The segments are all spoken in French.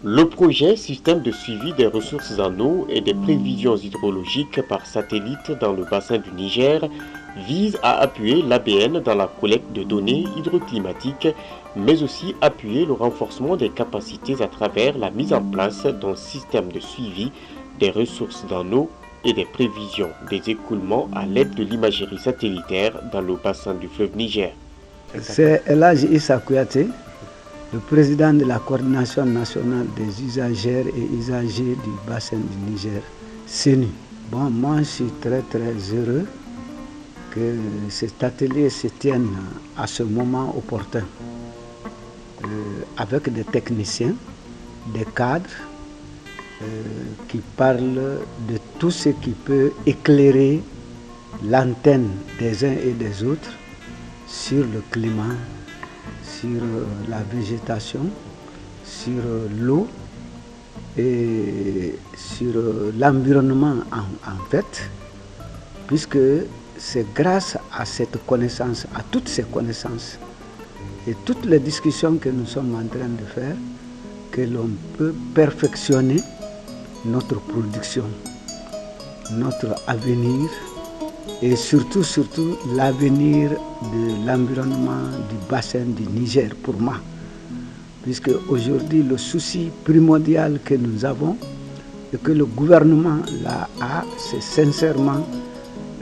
Le projet Système de suivi des ressources en eau et des prévisions hydrologiques par satellite dans le bassin du Niger vise à appuyer l'ABN dans la collecte de données hydroclimatiques, mais aussi appuyer le renforcement des capacités à travers la mise en place d'un système de suivi des ressources en eau et des prévisions des écoulements à l'aide de l'imagerie satellitaire dans le bassin du fleuve Niger. C'est Elhadj Issa Kouyaté, le président de la coordination nationale des usagères et usagers du bassin du Niger, CENU. Bon, moi je suis très heureux que cet atelier se tienne à ce moment opportun, avec des techniciens, des cadres qui parlent de tout ce qui peut éclairer l'antenne des uns et des autres sur le climat, sur la végétation, sur l'eau et sur l'environnement en fait, puisque c'est grâce à cette connaissance, à toutes ces connaissances et toutes les discussions que nous sommes en train de faire que l'on peut perfectionner notre production, notre avenir et surtout l'avenir de l'environnement du bassin du Niger pour moi. Puisque aujourd'hui le souci primordial que nous avons et que le gouvernement là a, c'est sincèrement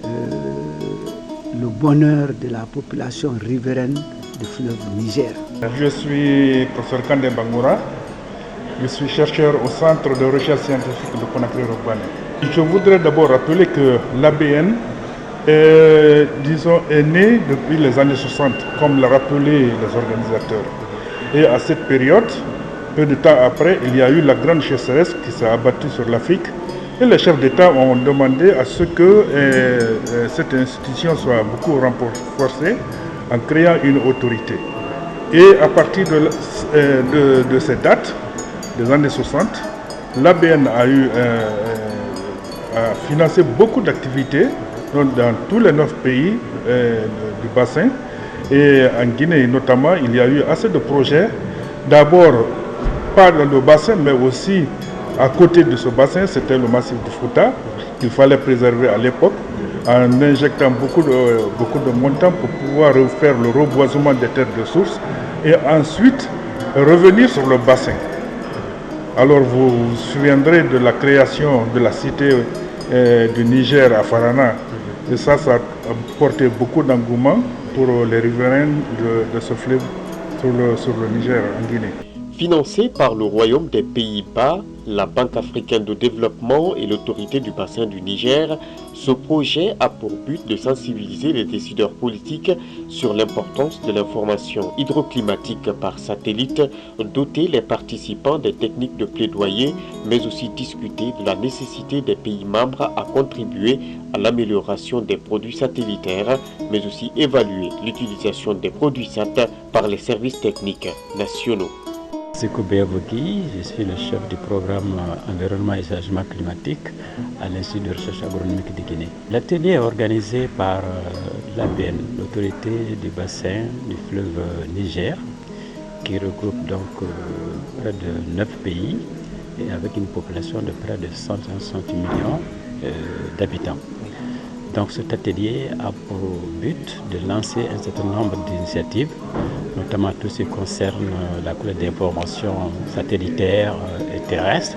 le bonheur de la population riveraine du fleuve Niger. Je suis professeur Kandé Bangoura, je suis chercheur au Centre de recherche scientifique de Conakry-Rogbane. Je voudrais d'abord rappeler que l'ABN est né depuis les années 60, comme l'ont rappelé les organisateurs. Et à cette période, peu de temps après, il y a eu la grande sécheresse qui s'est abattue sur l'Afrique. Et les chefs d'État ont demandé à ce que cette institution soit beaucoup renforcée en créant une autorité. Et à partir de cette date, des années 60, l'ABN a financé beaucoup d'activités dans tous les 9 pays du bassin. Et en Guinée notamment, il y a eu assez de projets, d'abord pas dans le bassin, mais aussi à côté de ce bassin, c'était le massif du Fouta, qu'il fallait préserver à l'époque, en injectant beaucoup de montants pour pouvoir refaire le reboisement des terres de source et ensuite revenir sur le bassin. Alors vous vous souviendrez de la création de la cité du Niger à Farana. Et ça a porté beaucoup d'engouement pour les riverains de ce fleuve sur le Niger en Guinée. Financé par le Royaume des Pays-Bas, la Banque africaine de développement et l'autorité du bassin du Niger, ce projet a pour but de sensibiliser les décideurs politiques sur l'importance de l'information hydroclimatique par satellite, doter les participants des techniques de plaidoyer, mais aussi discuter de la nécessité des pays membres à contribuer à l'amélioration des produits satellitaires, mais aussi évaluer l'utilisation des produits SAT par les services techniques nationaux. Sekou Béavoki, je suis le chef du programme Environnement et Changement climatique à l'Institut de recherche agronomique de Guinée. L'atelier est organisé par l'ABN, l'autorité du bassin du fleuve Niger, qui regroupe donc près de 9 pays et avec une population de près de 160 millions d'habitants. Donc cet atelier a pour but de lancer un certain nombre d'initiatives, notamment tout ce qui concerne la collecte d'informations satellitaires et terrestres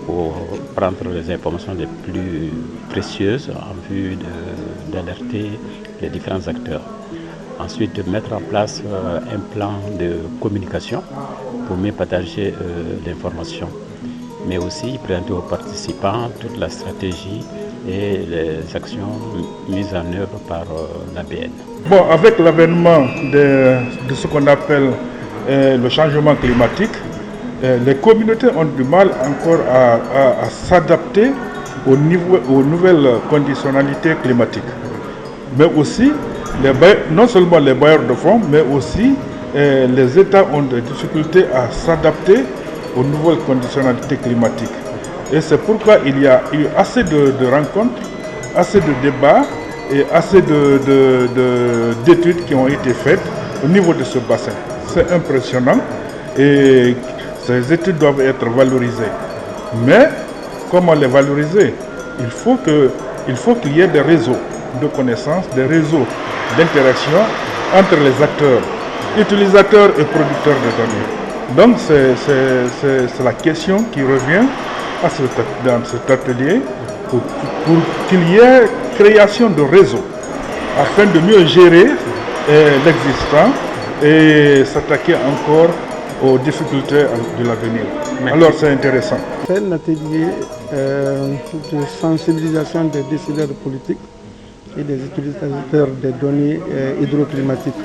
pour prendre les informations les plus précieuses en vue d'alerter les différents acteurs. Ensuite, de mettre en place un plan de communication pour mieux partager l'information, mais aussi présenter aux participants toute la stratégie et les actions mises en œuvre par l'ABN. Bon, avec l'avènement de ce qu'on appelle le changement climatique, les communautés ont du mal encore à s'adapter aux nouvelles conditionnalités climatiques. Mais aussi, non seulement les bailleurs de fonds, mais aussi les États ont des difficultés à s'adapter aux nouvelles conditionnalités climatiques. Et c'est pourquoi il y a eu assez de rencontres, assez de débats et assez d'études qui ont été faites au niveau de ce bassin. C'est impressionnant et ces études doivent être valorisées. Mais comment les valoriser? Il faut qu'il y ait des réseaux de connaissances, des réseaux d'interaction entre les acteurs, utilisateurs et producteurs de données. Donc c'est la question qui revient dans cet atelier pour qu'il y ait création de réseaux afin de mieux gérer l'existant et s'attaquer encore aux difficultés de l'avenir. Alors c'est intéressant. C'est un atelier de sensibilisation des décideurs politiques et des utilisateurs des données hydroclimatiques.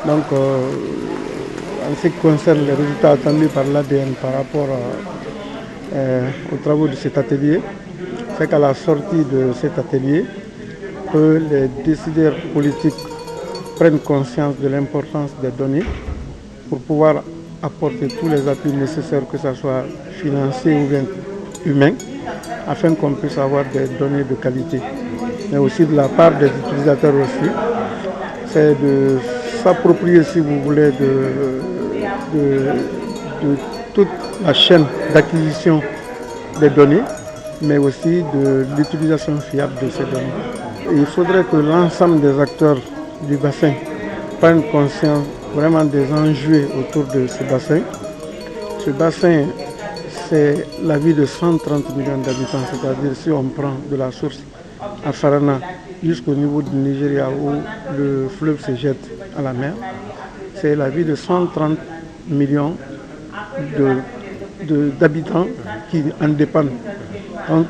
Donc en ce qui concerne les résultats attendus par l'ADN par rapport aux travaux de cet atelier, c'est qu'à la sortie de cet atelier, que les décideurs politiques prennent conscience de l'importance des données pour pouvoir apporter tous les appuis nécessaires, que ce soit financiers ou bien humains, afin qu'on puisse avoir des données de qualité. Mais aussi de la part des utilisateurs aussi, c'est de s'approprier, si vous voulez, de toute la chaîne d'acquisition des données, mais aussi de l'utilisation fiable de ces données. Et il faudrait que l'ensemble des acteurs du bassin prennent conscience vraiment des enjeux autour de ce bassin. Ce bassin, c'est la vie de 130 millions d'habitants, c'est-à-dire si on prend de la source à Farana jusqu'au niveau du Nigeria où le fleuve se jette à la mer, c'est la vie de 130 millions d'habitants qui en dépendent. Donc,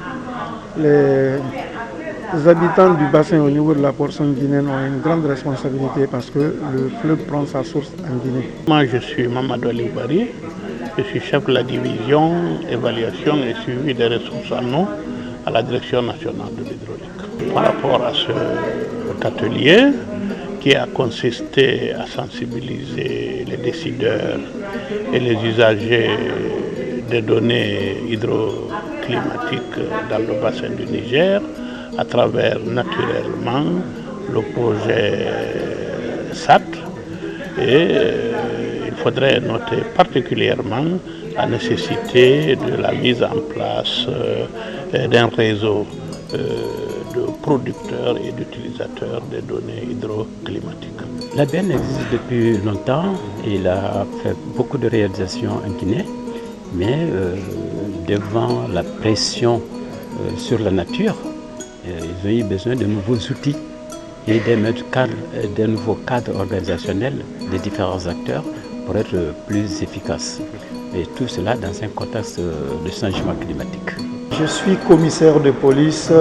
les habitants du bassin au niveau de la portion guinéenne ont une grande responsabilité parce que le fleuve prend sa source en Guinée. Moi, je suis Mamadou Alibari, je suis chef de la division évaluation et suivi des ressources en eau à la Direction nationale de l'hydraulique. Par rapport à cet atelier qui a consisté à sensibiliser les décideurs et les usagers des données hydroclimatiques dans le bassin du Niger, à travers naturellement le projet SAT, et il faudrait noter particulièrement la nécessité de la mise en place d'un réseau de producteurs et d'utilisateurs des données hydroclimatiques. L'ABN existe depuis longtemps, il a fait beaucoup de réalisations en Guinée, mais devant la pression sur la nature, ils ont eu besoin de nouveaux outils et d'un nouveau cadre organisationnel des différents acteurs pour être plus efficaces. Et tout cela dans un contexte de changement climatique. Je suis commissaire de police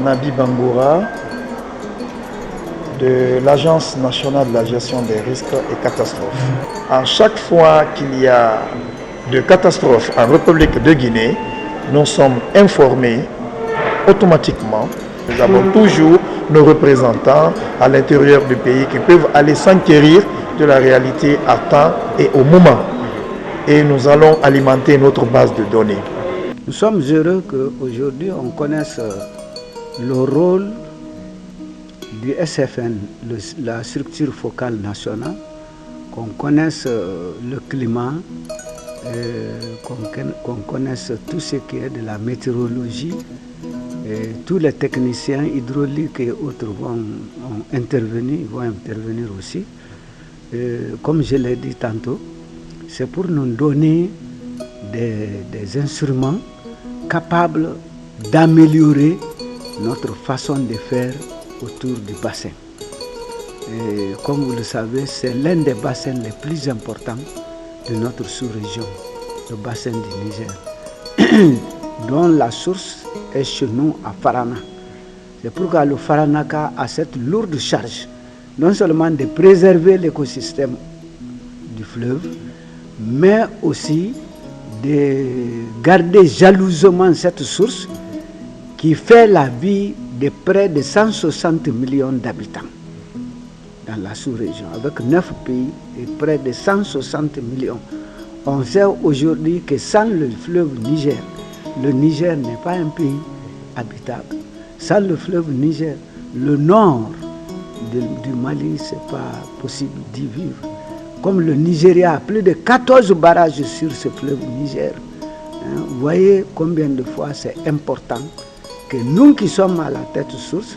Nabi Bangoura de l'Agence nationale de la gestion des risques et catastrophes. À chaque fois qu'il y a de catastrophes en République de Guinée, nous sommes informés automatiquement. Nous avons toujours nos représentants à l'intérieur du pays qui peuvent aller s'enquérir de la réalité à temps et au moment. Et nous allons alimenter notre base de données. Nous sommes heureux qu'aujourd'hui on connaisse le rôle du SFN, la structure focale nationale, qu'on connaisse le climat, qu'on connaisse tout ce qui est de la météorologie. Et tous les techniciens hydrauliques et autres vont intervenir aussi. Comme je l'ai dit tantôt, c'est pour nous donner des instruments capables d'améliorer notre façon de faire autour du bassin. Et comme vous le savez, c'est l'un des bassins les plus importants de notre sous-région, le bassin du Niger, dont la source est chez nous à Farana. C'est pourquoi le Faranaka a cette lourde charge, non seulement de préserver l'écosystème du fleuve, mais aussi de garder jalousement cette source qui fait la vie de près de 160 millions d'habitants dans la sous-région, avec 9 pays et près de 160 millions. On sait aujourd'hui que sans le fleuve Niger, le Niger n'est pas un pays habitable. Sans le fleuve Niger, le nord du Mali, ce n'est pas possible d'y vivre. comme le Nigeria a plus de 14 barrages sur ce fleuve Niger. Vous voyez combien de fois c'est important que nous qui sommes à la tête source,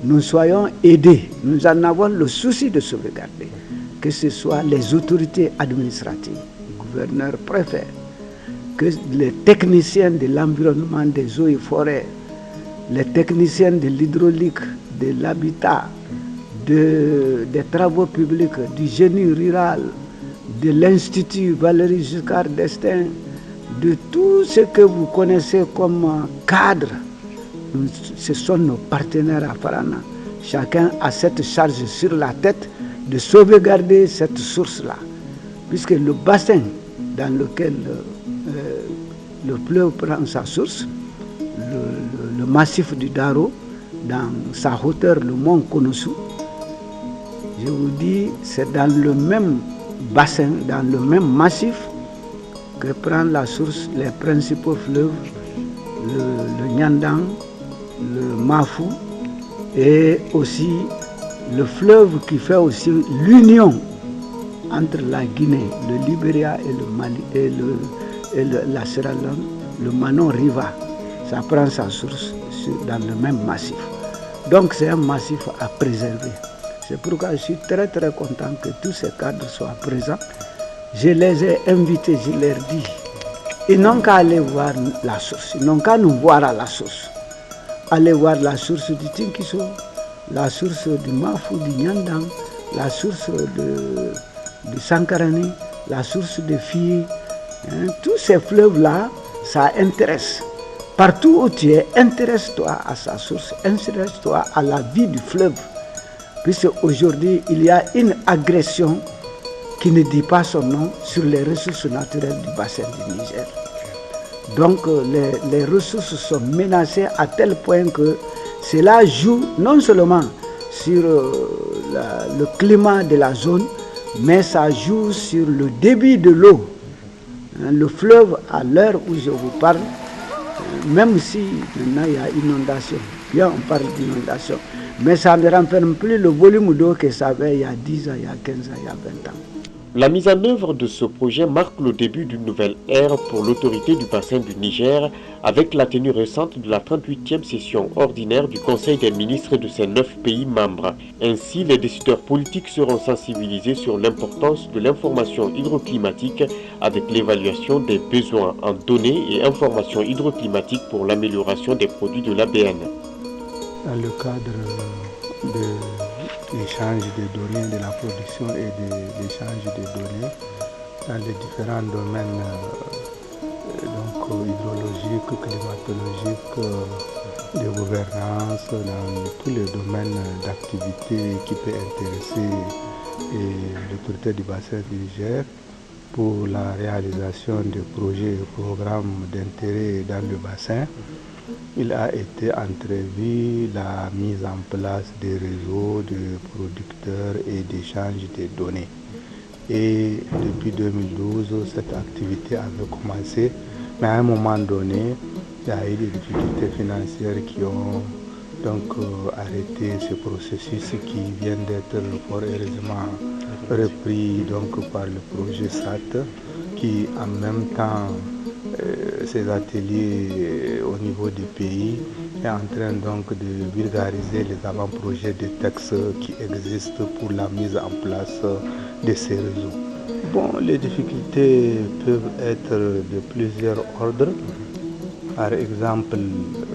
nous soyons aidés, nous en avons le souci de sauvegarder, que ce soit les autorités administratives, gouverneurs, préfets, que les techniciens de l'environnement, des eaux et forêts, les techniciens de l'hydraulique, de l'habitat, des travaux publics, du génie rural, de l'Institut Valéry Giscard d'Estaing, de tout ce que vous connaissez comme cadre. Ce sont nos partenaires à Farana. Chacun a cette charge sur la tête de sauvegarder cette source-là. Puisque le bassin dans lequel le fleuve prend sa source, le massif du Daro, dans sa hauteur, le mont Konosu, je vous dis, c'est dans le même bassin, dans le même massif que prend la source les principaux fleuves, le Nyandang, le Mafou et aussi le fleuve qui fait aussi l'union entre la Guinée, le Libéria et le Mali et la Sierra Leone, le Manon Riva. Ça prend sa source dans le même massif. Donc c'est un massif à préserver. C'est pourquoi je suis très très content que tous ces cadres soient présents. Je les ai invités, je leur dis, ils n'ont qu'à aller voir la source, ils n'ont qu'à nous voir à la source. Aller voir la source du Tinkiso, la source du Mafou, du Nyandang, la source de Sankarani, la source de Fié. Tous ces fleuves-là, ça intéresse. Partout où tu es, intéresse-toi à sa source, intéresse-toi à la vie du fleuve. Puisque aujourd'hui, il y a une agression qui ne dit pas son nom sur les ressources naturelles du bassin du Niger. Donc les ressources sont menacées à tel point que cela joue non seulement sur le climat de la zone, mais ça joue sur le débit de l'eau. Le fleuve, à l'heure où je vous parle, même si maintenant il y a inondation, bien on parle d'inondation, mais ça ne renferme plus le volume d'eau que ça avait il y a 10 ans, il y a 15 ans, il y a 20 ans. La mise en œuvre de ce projet marque le début d'une nouvelle ère pour l'autorité du bassin du Niger avec la tenue récente de la 38e session ordinaire du Conseil des ministres de ces 9 pays membres. Ainsi, les décideurs politiques seront sensibilisés sur l'importance de l'information hydroclimatique avec l'évaluation des besoins en données et informations hydroclimatiques pour l'amélioration des produits de l'ABN. Dans le cadre de l'échange des données, de la production et de l'échange des données dans les différents domaines hydrologiques, climatologiques, de gouvernance, dans tous les domaines d'activité qui peuvent intéresser l'autorité du bassin du Niger pour la réalisation des projets et programmes d'intérêt dans le bassin. Il a été entrevu la mise en place des réseaux de producteurs et d'échange des données. Et depuis 2012, cette activité avait commencé, mais à un moment donné, il y a eu des difficultés financières qui ont donc arrêté ce processus qui vient d'être fort heureusement repris donc, par le projet SAT qui en même temps ces ateliers au niveau du pays est en train donc de vulgariser les avant-projets des textes qui existent pour la mise en place de ces réseaux. Bon, les difficultés peuvent être de plusieurs ordres. Par exemple,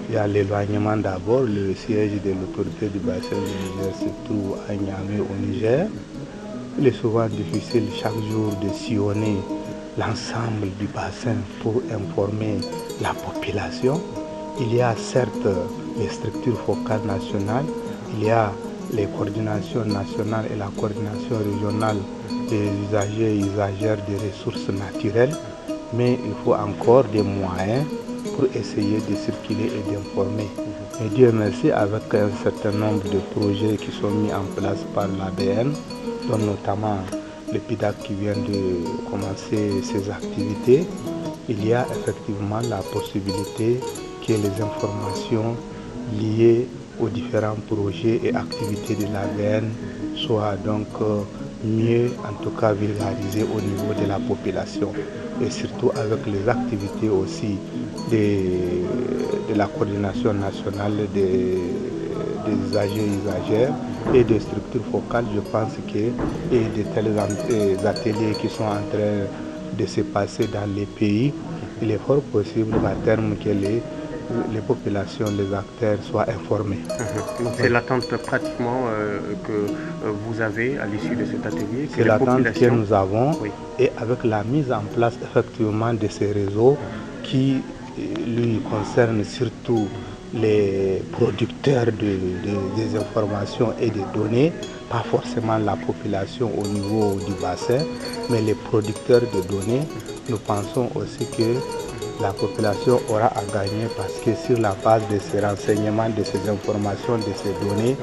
il y a l'éloignement d'abord. Le siège de l'autorité du bassin du Niger se trouve à Niamey au Niger. Il est souvent difficile chaque jour de sillonner l'ensemble du bassin pour informer la population. Il y a certes les structures focales nationales, il y a les coordinations nationales et la coordination régionale des usagers et usagères des ressources naturelles, mais il faut encore des moyens pour essayer de circuler et d'informer. Et Dieu merci, avec un certain nombre de projets qui sont mis en place par l'ABN, dont notamment le PIDAC qui vient de commencer ses activités, il y a effectivement la possibilité que les informations liées aux différents projets et activités de l'ABN soient donc mieux en tout cas vulgarisé au niveau de la population et surtout avec les activités aussi de la coordination nationale des usagers et usagères et des structures focales. Je pense que et de tels ateliers qui sont en train de se passer dans les pays, il est fort possible qu'à terme que les populations, les acteurs soient informés. Donc c'est l'attente pratiquement que vous avez à l'issue de cet atelier. C'est l'attente que nous avons, oui. Et avec la mise en place effectivement de ces réseaux qui lui concernent surtout les producteurs des informations et des données, pas forcément la population au niveau du bassin, mais les producteurs de données. Nous pensons aussi que la population aura à gagner parce que sur la base de ces renseignements, de ces informations, de ces données,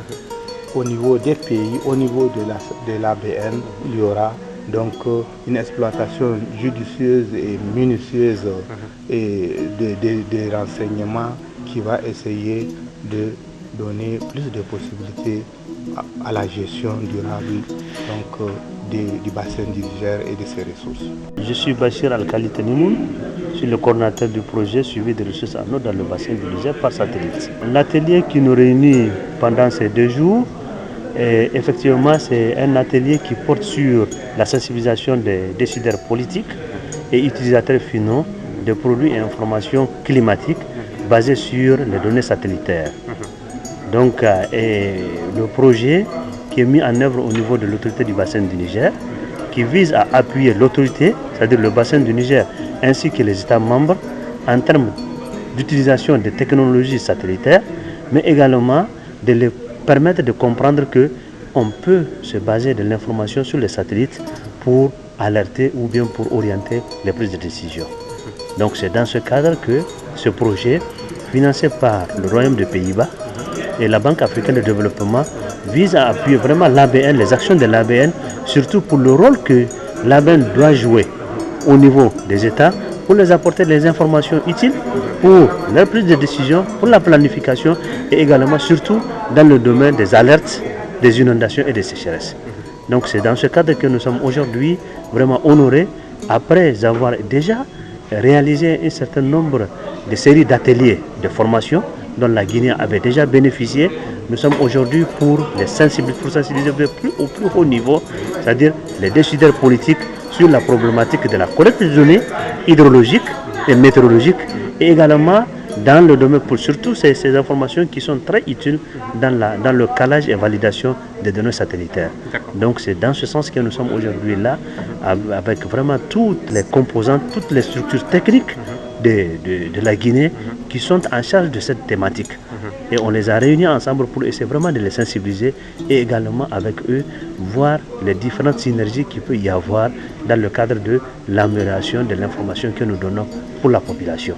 au niveau des pays, au niveau de l'ABN, il y aura donc une exploitation judicieuse et minutieuse et des renseignements qui va essayer de donner plus de possibilités à la gestion durable donc, du bassin du Niger et de ses ressources. Je suis Bachir Al-Khali Tenimoun, je suis le coordinateur du projet suivi des ressources en eau dans le bassin du Niger par satellite. L'atelier qui nous réunit pendant ces 2 jours, effectivement c'est un atelier qui porte sur la sensibilisation des décideurs politiques et utilisateurs finaux de produits et informations climatiques basés sur les données satellitaires. Donc le projet qui est mis en œuvre au niveau de l'autorité du bassin du Niger, qui vise à appuyer l'autorité, c'est-à-dire le bassin du Niger, ainsi que les États membres, en termes d'utilisation des technologies satellitaires, mais également de les permettre de comprendre qu'on peut se baser de l'information sur les satellites pour alerter ou bien pour orienter les prises de décision. Donc c'est dans ce cadre que ce projet, financé par le Royaume des Pays-Bas et la Banque africaine de développement, vise à appuyer vraiment l'ABN, les actions de l'ABN, surtout pour le rôle que l'ABN doit jouer au niveau des États pour les apporter les informations utiles pour leur prise de décision, pour la planification et également surtout dans le domaine des alertes, des inondations et des sécheresses. Donc c'est dans ce cadre que nous sommes aujourd'hui vraiment honorés, après avoir déjà réalisé un certain nombre de séries d'ateliers de formation dont la Guinée avait déjà bénéficié. Nous sommes aujourd'hui pour sensibiliser au plus haut niveau, c'est-à-dire les décideurs politiques sur la problématique de la collecte de données hydrologiques et météorologiques et également dans le domaine pour surtout ces informations qui sont très utiles dans le calage et validation des données satellitaires. Donc c'est dans ce sens que nous sommes aujourd'hui là avec vraiment toutes les composantes, toutes les structures techniques de la Guinée qui sont en charge de cette thématique. Et on les a réunis ensemble pour essayer vraiment de les sensibiliser et également avec eux voir les différentes synergies qu'il peut y avoir dans le cadre de l'amélioration de l'information que nous donnons pour la population.